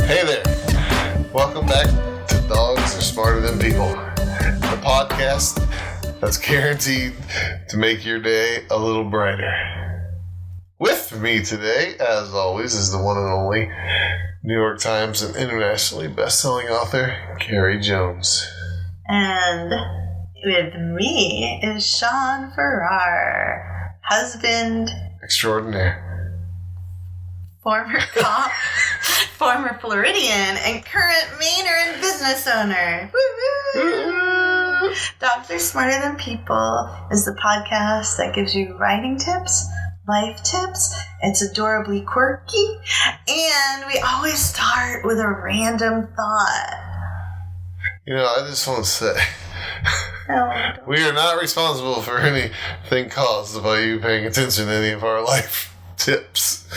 Hey there. Welcome back to Dogs Are Smarter Than People, the podcast that's guaranteed to make your day a little brighter. With me today, as always, is the one and only New York Times and internationally best-selling author, Carrie Jones. And with me is Sean Farrar, husband extraordinaire, former cop, former Floridian, and current Mainer and business owner. Woo-hoo! Dogs Are Smarter Than People is the podcast that gives you writing tips, life tips. It's adorably quirky, and we always start with a random thought. You know, I just want to say, we are not responsible for anything caused by you paying attention to any of our life tips,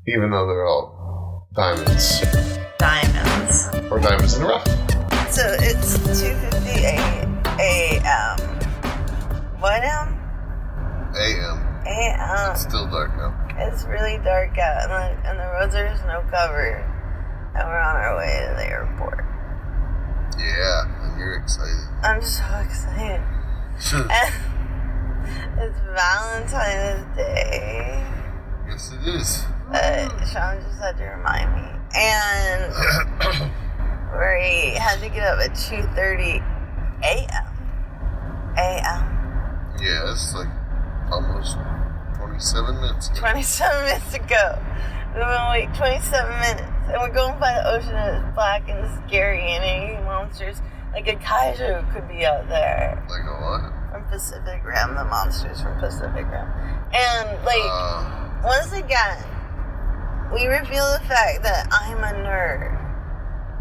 even though they're all diamonds. Diamonds. Or diamonds in the rough. So it's 2:58 a.m. What m? A.M. A.m. It's still dark now. It's really dark out, and the roads are snow covered, and we're on our way to the airport. Yeah, and you're excited. I'm so excited. And it's Valentine's Day. Yes, it is. Sean just had to remind me. And we had to get up at 2:30 a.m. Yeah, it's like almost 27 minutes ago. 27 minutes ago. We've been waiting 27 minutes. And we're going by the ocean and it's black and scary and any monsters. Like a kaiju could be out there. Like a what? From Pacific Rim, the monsters from Pacific Rim. And once again, we reveal the fact that I'm a nerd.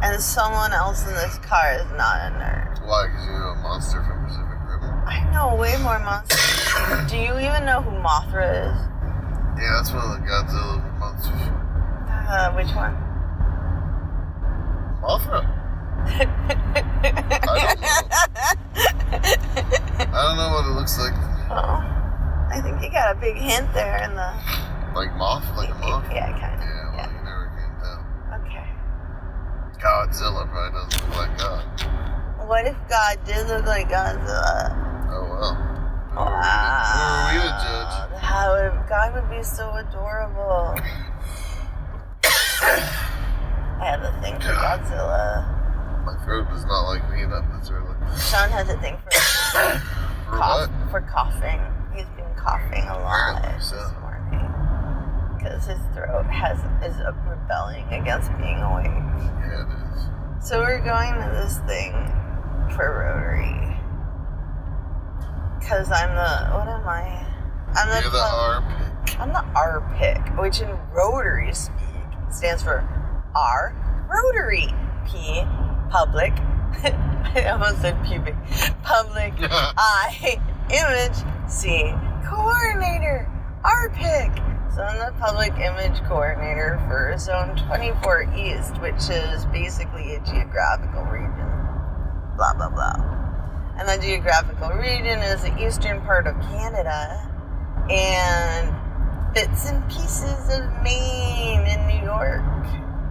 And someone else in this car is not a nerd. Why? Because you know a monster from Pacific Rim? I know way more monsters. Do you even know who Mothra is? Yeah, that's one of the Godzilla monsters. Which one? Mothra. I don't know what it looks like. Oh, I think you got a big hint there in the... Like moth? Like a moth? Yeah, kind of. Yeah, well, you never can tell. Okay. Godzilla probably doesn't look like God. What if God did look like Godzilla? Oh, well. Who Wow. are we to judge? God would be so adorable. I have a thing for Godzilla. My throat does not like me enough this early. Sean has a thing for what? For coughing. He's been coughing a lot this morning because his throat is rebelling against being awake. Yeah, it is. So we're going to this thing for Rotary because I'm the what am I? You're the R-pick. I'm the R-pick, which in Rotary speak stands for R, Rotary, P, public, I almost said pubic, public, I, image, C, coordinator, R-pick. So I'm the public image coordinator for Zone 24 East, which is basically a geographical region, blah, blah, blah. And the geographical region is the eastern part of Canada, and bits and pieces of Maine and New York,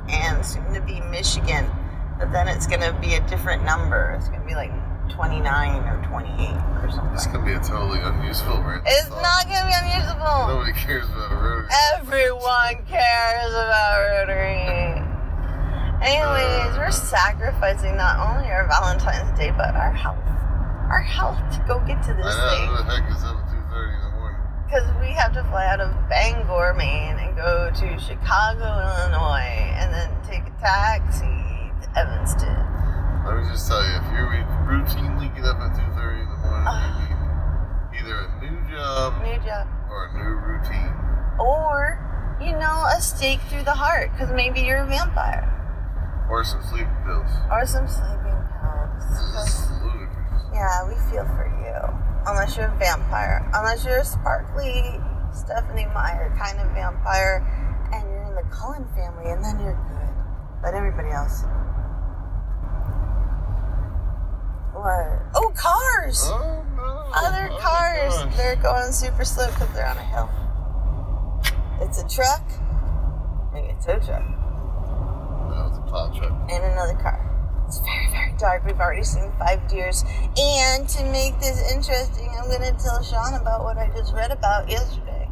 and soon to be Michigan. But then it's going to be a different number. It's going to be like 29 or 28 or something. It's going to be a totally unuseful random It's thought. not going to be unusable. Nobody cares about a Rotary. Everyone cares about Rotary. Anyways, we're sacrificing not only our Valentine's Day, but our health. Our health to go get to this I know, thing. who the heck is up at 2:30 in the morning? Because we have to fly out of Bangor, Maine, and go to Chicago, Illinois, and then take a taxi to Evanston. Let me just tell you, if you routinely get up at 2:30 in the morning, you need either a new job or a new routine. Or, a stake through the heart, because maybe you're a vampire. Or some sleeping pills. Or some sleeping pills. This is ludicrous. Yeah, we feel for you. Unless you're a vampire. Unless you're a sparkly Stephanie Meyer kind of vampire, and you're in the Cullen family, and then you're good. But everybody else. What? Oh, cars! Oh, no. Other cars. They're going super slow because they're on a hill. It's a truck. Maybe a tow truck. No, in another car. It's very, very dark. We've already seen 5 deers. And to make this interesting, I'm going to tell Sean about what I just read about yesterday.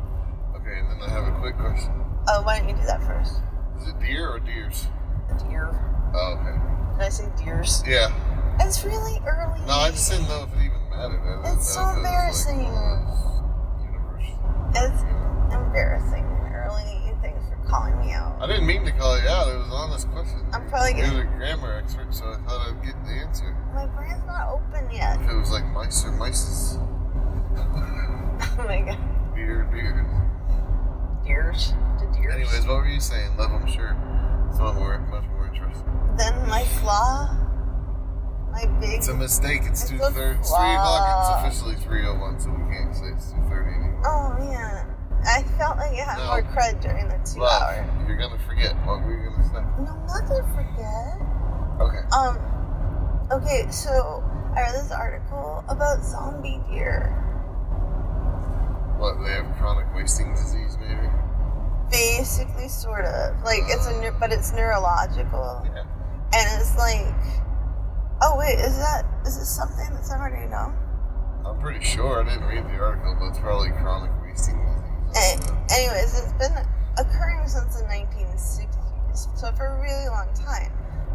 Okay, and then I have a quick question. Oh, why don't you do that first? Is it deer or deers? Deer. Oh, okay. Did I say deers? Yeah. It's really early. No, I just didn't know if it even mattered. It's so embarrassing. Universe. It's embarrassing. Early. Thanks for calling me out. I didn't mean to call you out. It was an honest question. I'm probably You're gonna. a grammar expert, so I thought I'd get the answer. My brain's not open yet. If it was like mice or mices. Oh my god. Deer. Deers. The deers. Anyways, what were you saying? Love, I'm sure. So much more interesting. Then my flaw. My big. It's a mistake. It's 2:30. It's 3 flaw. o'clock. It's officially 3:01, so we can't say it's 2:30 anymore. Oh man. I felt like I had No. more cred during the 2 Love, hour. you're gonna forget. What were you gonna say? No, I'm not gonna forget. Okay. Okay, so I read this article about zombie deer. What, they have chronic wasting disease, maybe? Basically, sort of. Like, but it's neurological. Yeah. And it's like, oh wait, is this something that's already known? I'm pretty sure. I didn't read the article, but it's probably chronic wasting disease. Anyways, it's been occurring since the 1960s, so for a really long time.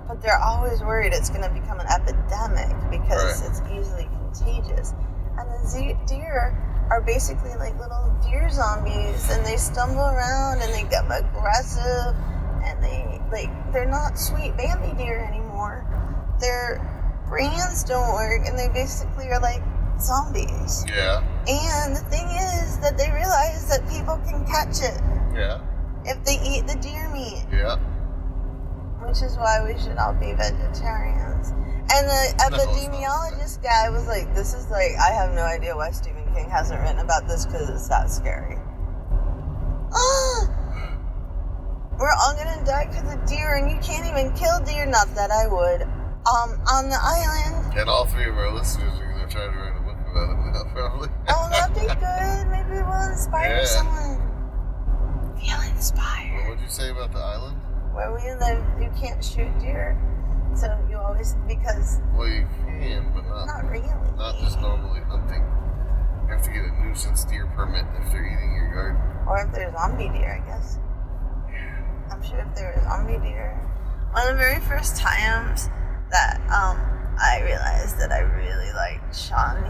But they're always worried it's going to become an epidemic because it's easily contagious. And the deer are basically like little deer zombies, and they stumble around and they get aggressive, and they're not sweet baby deer anymore. Their brains don't work, and they basically are like zombies. Yeah. And the thing is that they realize that people can catch it. Yeah. If they eat the deer meat. Yeah. Which is why we should all be vegetarians. And the epidemiologist guy was like, this is like, I have no idea why Stephen King hasn't written about this because it's that scary. We're all gonna die because of deer, and you can't even kill deer. Not that I would. On the island. And all 3 of our listeners are going to try to write a book about it now, probably. Oh, that'd be good. Maybe we'll inspire someone. Feel inspired. What would you say about the island? Where we live, you can't shoot deer. So you always, because... Well, you can, but not really. Not just normally hunting. You have to get a nuisance deer permit if they're eating your garden. Or if there's zombie deer, I guess. I'm sure if there was zombie deer. One of the very first times that I realized that I really liked Sean,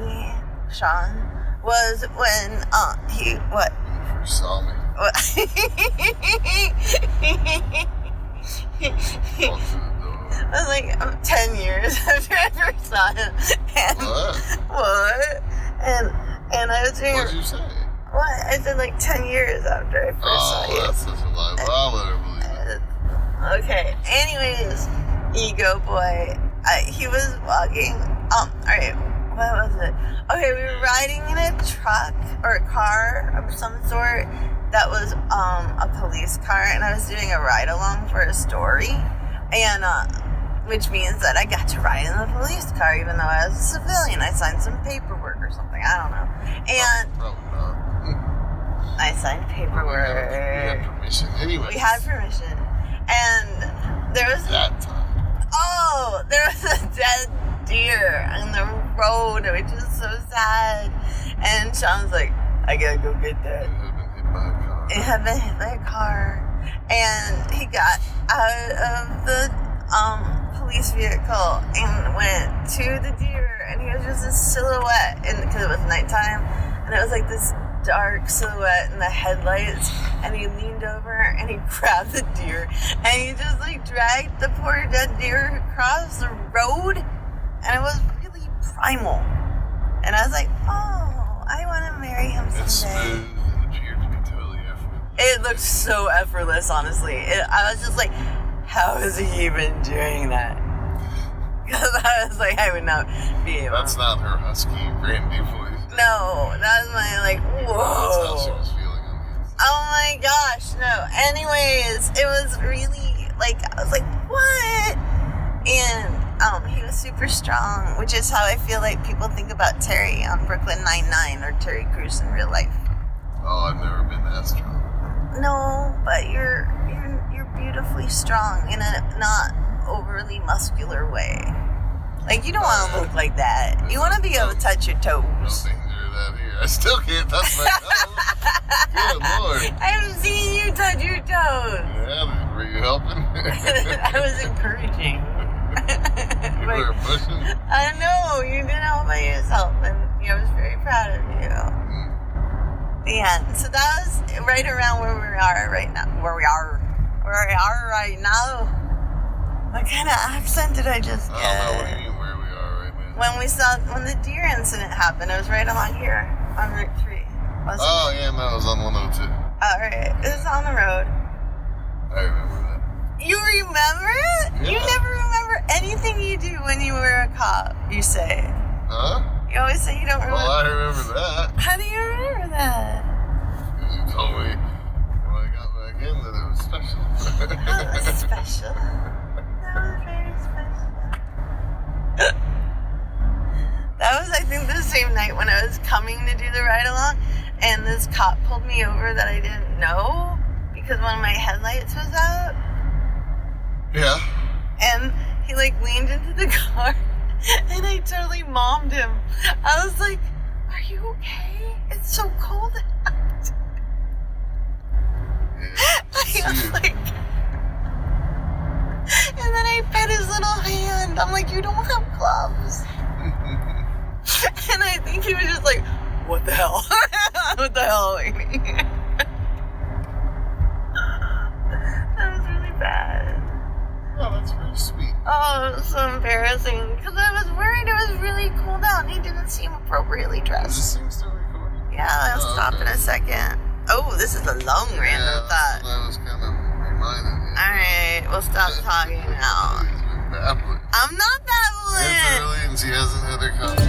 was when he, what? When you first saw me. What? Walk through the door. I was like 10 years after I first saw him. And what? And I was doing. What did you say? What? I said like 10 years after I first saw you. Oh, that's such a lie. Well, I'll let her believe it. Okay. Anyways, ego boy. He was walking. Alright. What was it? Okay, we were riding in a truck or a car of some sort that was a police car, and I was doing a ride along for a story, and which means that I got to ride in the police car even though I was a civilian. I signed some paperwork or something. I don't know. And probably not. I signed paperwork. We had permission anyway. We had permission, and there was that time. Oh, there was a dead deer on the road, which is so sad. And Sean's like, I gotta go get that. It had been hit by a car. And he got out of the police vehicle and went to the deer, and he was just a silhouette, because it was nighttime, and it was like this dark silhouette in the headlights, and he leaned over and he grabbed the deer and he just like dragged the poor dead deer across the road, and it was really primal, and I was like, oh, I want to marry him someday. It's smooth and appeared to be totally effortless. It looked so effortless, honestly. I was just like, how is he even doing that? Because I was like, I would not be able. That's not her husky brandy voice. No, that was my like, whoa. That's how she was feeling on the inside. Oh my gosh, no. Anyways, it was really like, I was like, what? And he was super strong, which is how I feel like people think about Terry on Brooklyn Nine-Nine or Terry Crews in real life. Oh, I've never been that strong. No, but you're beautifully strong in a not overly muscular way. Like, you don't want to look like that. You want to be able to touch your toes. No danger of that here. I still can't touch my toes. Good Lord. I haven't seen you touch your toes. Yeah, were you helping? I was encouraging. You were pushing? I know, you did all by yourself, and I was very proud of you. Yeah, so that was right around where we are right now. Where we are right now. What kind of accent did I just get? I don't know what you mean where we are right now. When the deer incident happened, it was right along here on Route 3. Wasn't Oh, it? yeah, no, it was on 102. All right, it was on the road. I remember that. You remember it? Yeah. You never remember anything you do when you were a cop, you say. Huh? You always say you don't remember. Well, I remember that. How do you remember that? Because you told me when I got back in that it was special. That was special. That was very special. That was, I think, the same night when I was coming to do the ride-along, and this cop pulled me over that I didn't know because one of my headlights was out. Yeah. And he, leaned into the car, and I totally mommed him. I was like, are you okay? It's so cold out. Yeah, I was like... And then I pet his little hand. I'm like, you don't have gloves. And I think he was just like, what the hell? What the hell, Amy? That was really bad. Oh, that's very sweet. Oh, it was so embarrassing. Because I was worried it was really cold out and he didn't seem appropriately Is dressed. this thing still recording? Yeah, I'll stop in a second. Oh, this is a long random thought. That was kind of reminded me. Alright, we'll stop talking now. He's been babbling. I'm not babbling. It's early and she hasn't had her coffee.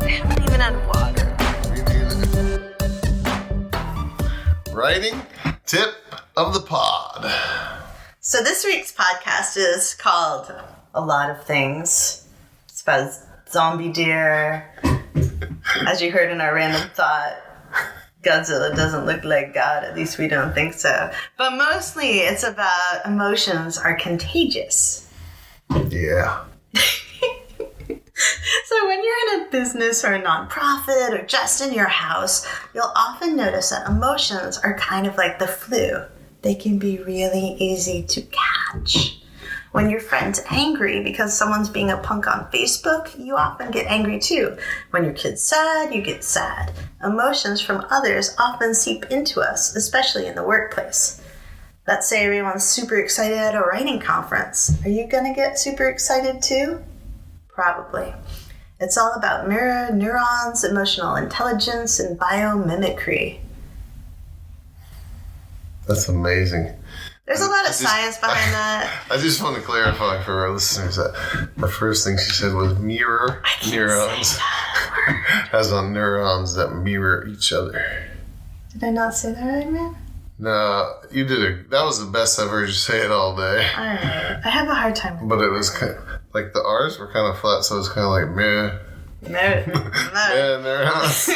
I haven't even had water. Me neither. Writing tip of the pod. So this week's podcast is called A Lot of Things. It's about zombie deer. As you heard in our random thought, Godzilla doesn't look like God, at least we don't think so. But mostly it's about emotions are contagious. Yeah. So when you're in a business or a nonprofit or just in your house, you'll often notice that emotions are kind of like the flu. They can be really easy to catch. When your friend's angry because someone's being a punk on Facebook, you often get angry too. When your kid's sad, you get sad. Emotions from others often seep into us, especially in the workplace. Let's say everyone's super excited at a writing conference. Are you gonna get super excited too? Probably. It's all about mirror neurons, emotional intelligence, and biomimicry. That's amazing. There's a lot of science behind that. I just want to clarify for our listeners that the first thing she said was mirror neurons. As on neurons that mirror each other. Did I not say that right, man? No, you did that was the best I've heard you say it all day. Alright. I have a hard time with But it was kind of, like the R's were kind of flat, so it's kind of like meh. No. Neurons.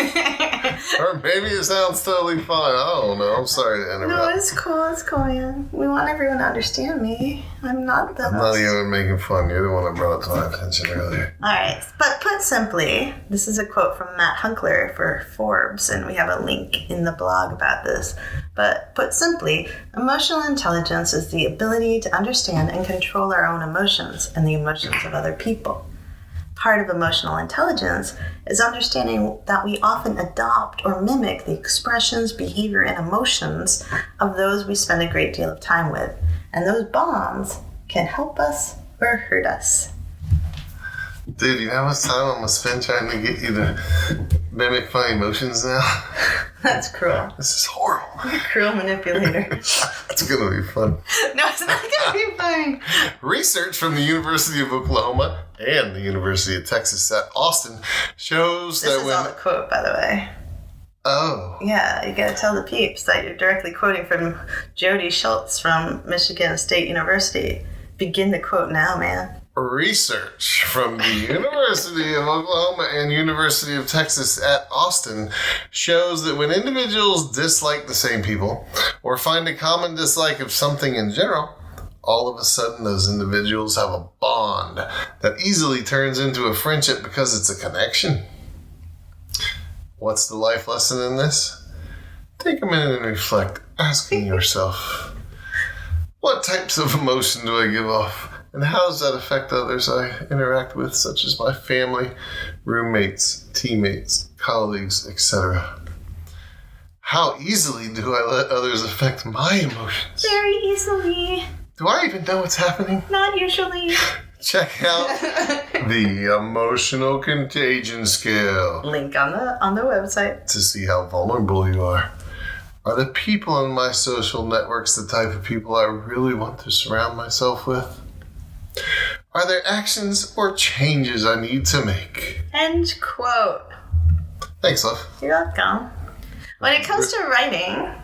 Or maybe it sounds totally fine. I don't know. I'm sorry to interrupt. No, it's cool. It's cool, man. We want everyone to understand me. I'm not the I'm not even making fun. You're the one that brought it to my attention earlier. Alright, but put simply, this is a quote from Matt Hunkler for Forbes, and we have a link in the blog about this. But put simply, emotional intelligence is the ability to understand and control our own emotions and the emotions of other people. Part of emotional intelligence is understanding that we often adopt or mimic the expressions, behavior, and emotions of those we spend a great deal of time with. And those bonds can help us or hurt us. Dude, you know how much time I'm going to spend trying to get you to mimic my emotions now? That's cruel. This is horrible. You're a cruel manipulator. It's going to be fun. No, it's not going to be fun. Research from the University of Oklahoma and the University of Texas at Austin shows This that is when... all the quote, by the way. Oh. Yeah, you gotta tell the peeps that you're directly quoting from Jody Schultz from Michigan State University. Begin the quote now, man. Research from the University of Oklahoma and University of Texas at Austin shows that when individuals dislike the same people or find a common dislike of something in general, all of a sudden those individuals have a bond that easily turns into a friendship because it's a connection. What's the life lesson in this? Take a minute and reflect, asking yourself, what types of emotion do I give off? And how does that affect others I interact with, such as my family, roommates, teammates, colleagues, etc.? How easily do I let others affect my emotions? Very easily. Do I even know what's happening? Not usually. Check out the emotional contagion scale. Link on the website. To see how vulnerable you are. Are the people in my social networks the type of people I really want to surround myself with? Are there actions or changes I need to make? End quote. Thanks, love. You're welcome. When it comes to writing...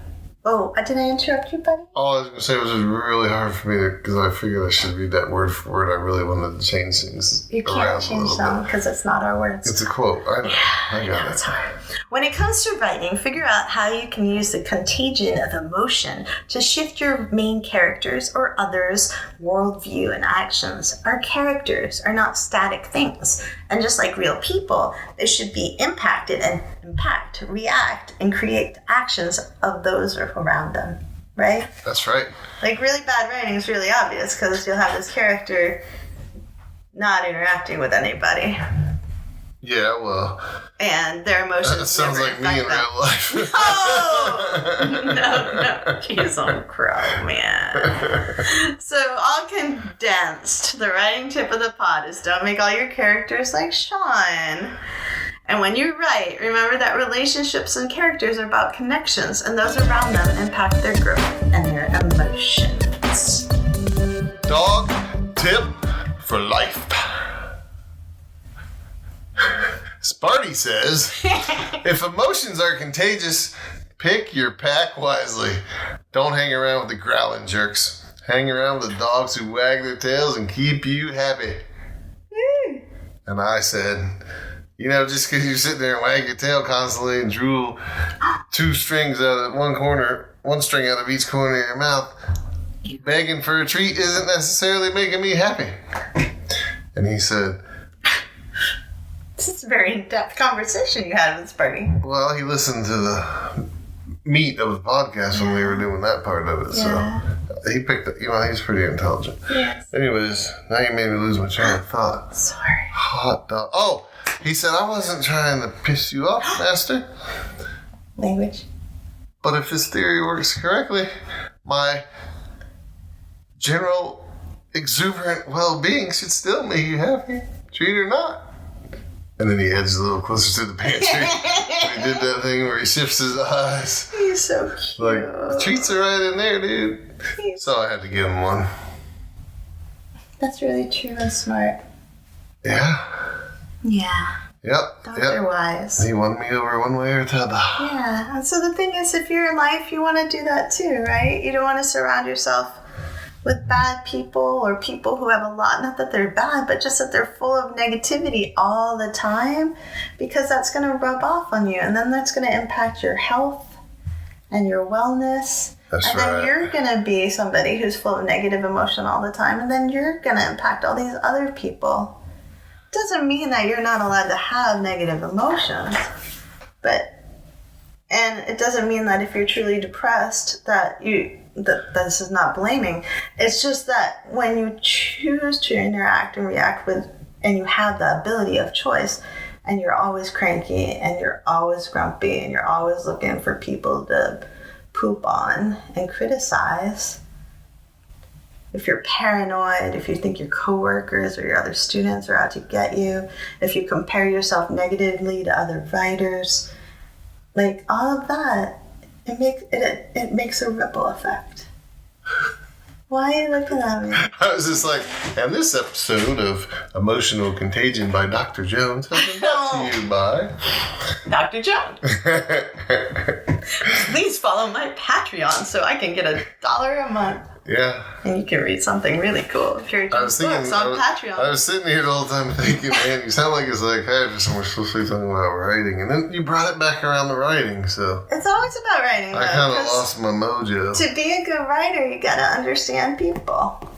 Oh, did I interrupt you, buddy? All I was going to say was it was really hard for me because I figured I should read that word for word. I really wanted to change things You can't change them because it's not our words. It's a quote. I know. I got it. It's hard. When it comes to writing, figure out how you can use the contagion of emotion to shift your main characters or others' worldview and actions. Our characters are not static things. And just like real people, they should be impacted and impact, react, and create actions of those around them. Right? That's right. Like really bad writing is really obvious because you'll have this character not interacting with anybody. Yeah, well... And their emotions That sounds like me in real life. No. He's on crow, man. So, all condensed, the writing tip of the pod is don't make all your characters like Sean. And when you write, remember that relationships and characters are about connections, and those around them impact their growth and their emotions. Dog tip for life. Sparty says, if emotions are contagious, pick your pack wisely. Don't hang around with the growling jerks. Hang around with the dogs who wag their tails and keep you happy. And I said, just because you sit there and wag your tail constantly and drool one string out of each corner of your mouth, begging for a treat isn't necessarily making me happy. And he said, this is a very in-depth conversation you had with Sparty. Well, he listened to the meat of the podcast when we were doing that part of it, so he picked it. He's pretty intelligent. Yes. Anyways, now you made me lose my train of thought. Sorry. Hot dog. Oh, he said I wasn't trying to piss you off, Master. Language. But if this theory works correctly, my general exuberant well-being should still make you happy, treat or not. And then he edged a little closer to the pantry. He did that thing where he shifts his eyes. He's so cute. Like, the treats are right in there, dude. So I had to give him one. That's really true and smart. Yeah. Yeah. Yep. Dogs are wise. He won me over one way or the other. Yeah. And so the thing is, if you're in life, you want to do that too, right? You don't want to surround yourself with bad people or people who have a lot, not that they're bad, but just that they're full of negativity all the time, because that's going to rub off on you, and then that's going to impact your health and your wellness. That's and right. then you're going to be somebody who's full of negative emotion all the time, and then you're going to impact all these other people. Doesn't mean that you're not allowed to have negative emotions, and it doesn't mean that if you're truly depressed that this is not blaming. It's just that when you choose to interact and react with, and you have the ability of choice, and you're always cranky, and you're always grumpy, and you're always looking for people to poop on and criticize, if you're paranoid, if you think your coworkers or your other students are out to get you, if you compare yourself negatively to other writers, like all of that, it makes a ripple effect. Why are you looking at me? I was just like, and this episode of Emotional Contagion by Dr. Jones has been brought to you by Dr. Jones. Please follow my Patreon so I can get $1 a month. Yeah. And you can read something really cool. Carrie Jones Books on Patreon. I was sitting here the whole time thinking, man, you sound like a psychiatrist and we're supposed to be talking about writing. And then you brought it back around to writing, so. It's always about writing, I kind of lost my mojo. To be a good writer, you gotta understand people.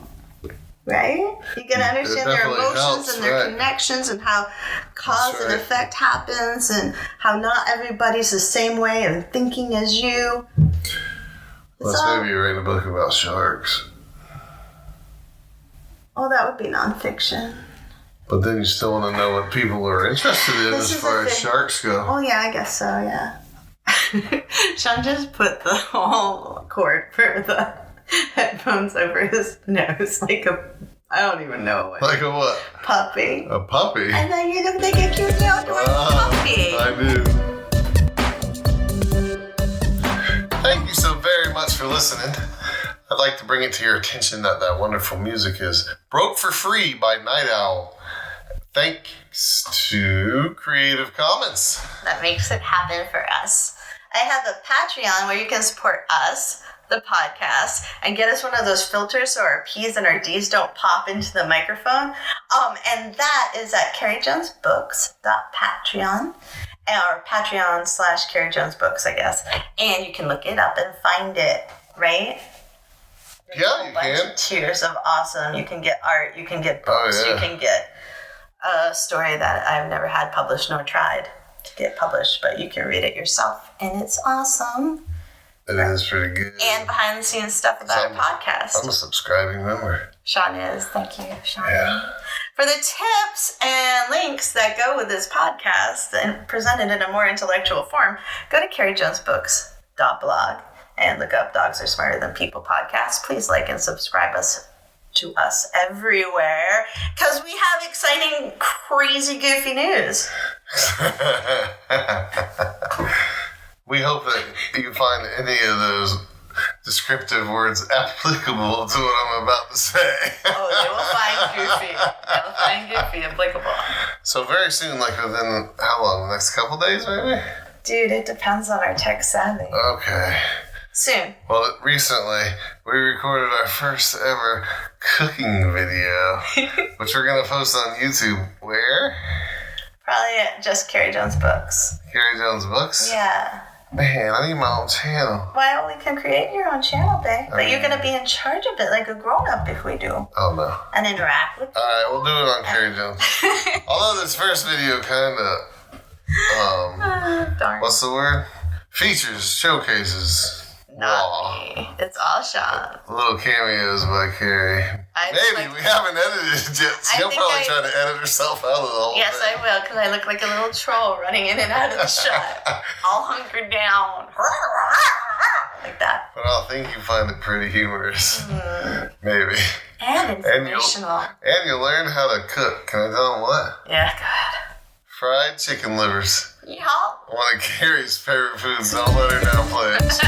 right? You can understand their emotions helps, and their connections and how cause and effect happens and how not everybody's the same way of thinking as you. Let's maybe write a book about sharks. Oh, that would be nonfiction. But then you still want to know what people are interested in as far as sharks go. Oh, yeah, I guess so, yeah. Sean just put the whole cord for the headphones over his nose like I don't even know what. Like a what? Puppy. A puppy? And then you don't think a cute little puppy. I do. Thank you so very much for listening. I'd like to bring it to your attention that wonderful music is Broke for Free by Night Owl. Thanks to Creative Commons. That makes it happen for us. I have a Patreon where you can support us, the podcast, and get us one of those filters so our P's and our D's don't pop into the microphone. And that is at carriejonesbooks.patreon or Patreon/carriejonesbooks, I guess. And you can look it up and find it, right? There's yeah, you can. Tiers of awesome. You can get art. You can get books. You can get a story that I've never had published nor tried to get published, but you can read it yourself, and it's awesome. It is pretty good. And behind the scenes stuff about our podcast. I'm a subscribing member. Sean is. Thank you, Sean. Yeah. For the tips and links that go with this podcast and presented in a more intellectual form, go to carriejonesbooks.blog and look up Dogs Are Smarter Than People podcast. Please like and subscribe to us everywhere because we have exciting, crazy, goofy news. We hope that you find any of those descriptive words applicable to what I'm about to say. Oh, they will find goofy. They will find goofy applicable. So very soon, like within, how long, the next couple days maybe? Dude, it depends on our tech savvy. Okay. Soon. Well, recently, we recorded our first ever cooking video, which we're going to post on YouTube. Where? Probably at just Carrie Jones Books. Carrie Jones Books? Yeah. Man, I need my own channel. Well, we can create your own channel, babe. But you're going to be in charge of it like a grown-up if we do. Oh, no. And interact with you. All right, we'll do it on Carrie Jones. Although this first video kind of, darn. what's the word? Features, showcases. Not me. It's all Sean. Little cameos by Carrie. Maybe. We haven't edited it yet. She'll probably try to edit herself out of the whole thing. Yes, I will, because I look like a little troll running in and out of the shot. All hunkered down. Like that. But I think you find it pretty humorous. Maybe. And informational. And you'll learn how to cook. Can I tell them what? Yeah, go ahead. Fried chicken livers. Yeah. One of Carrie's favorite foods. Don't let her down, please.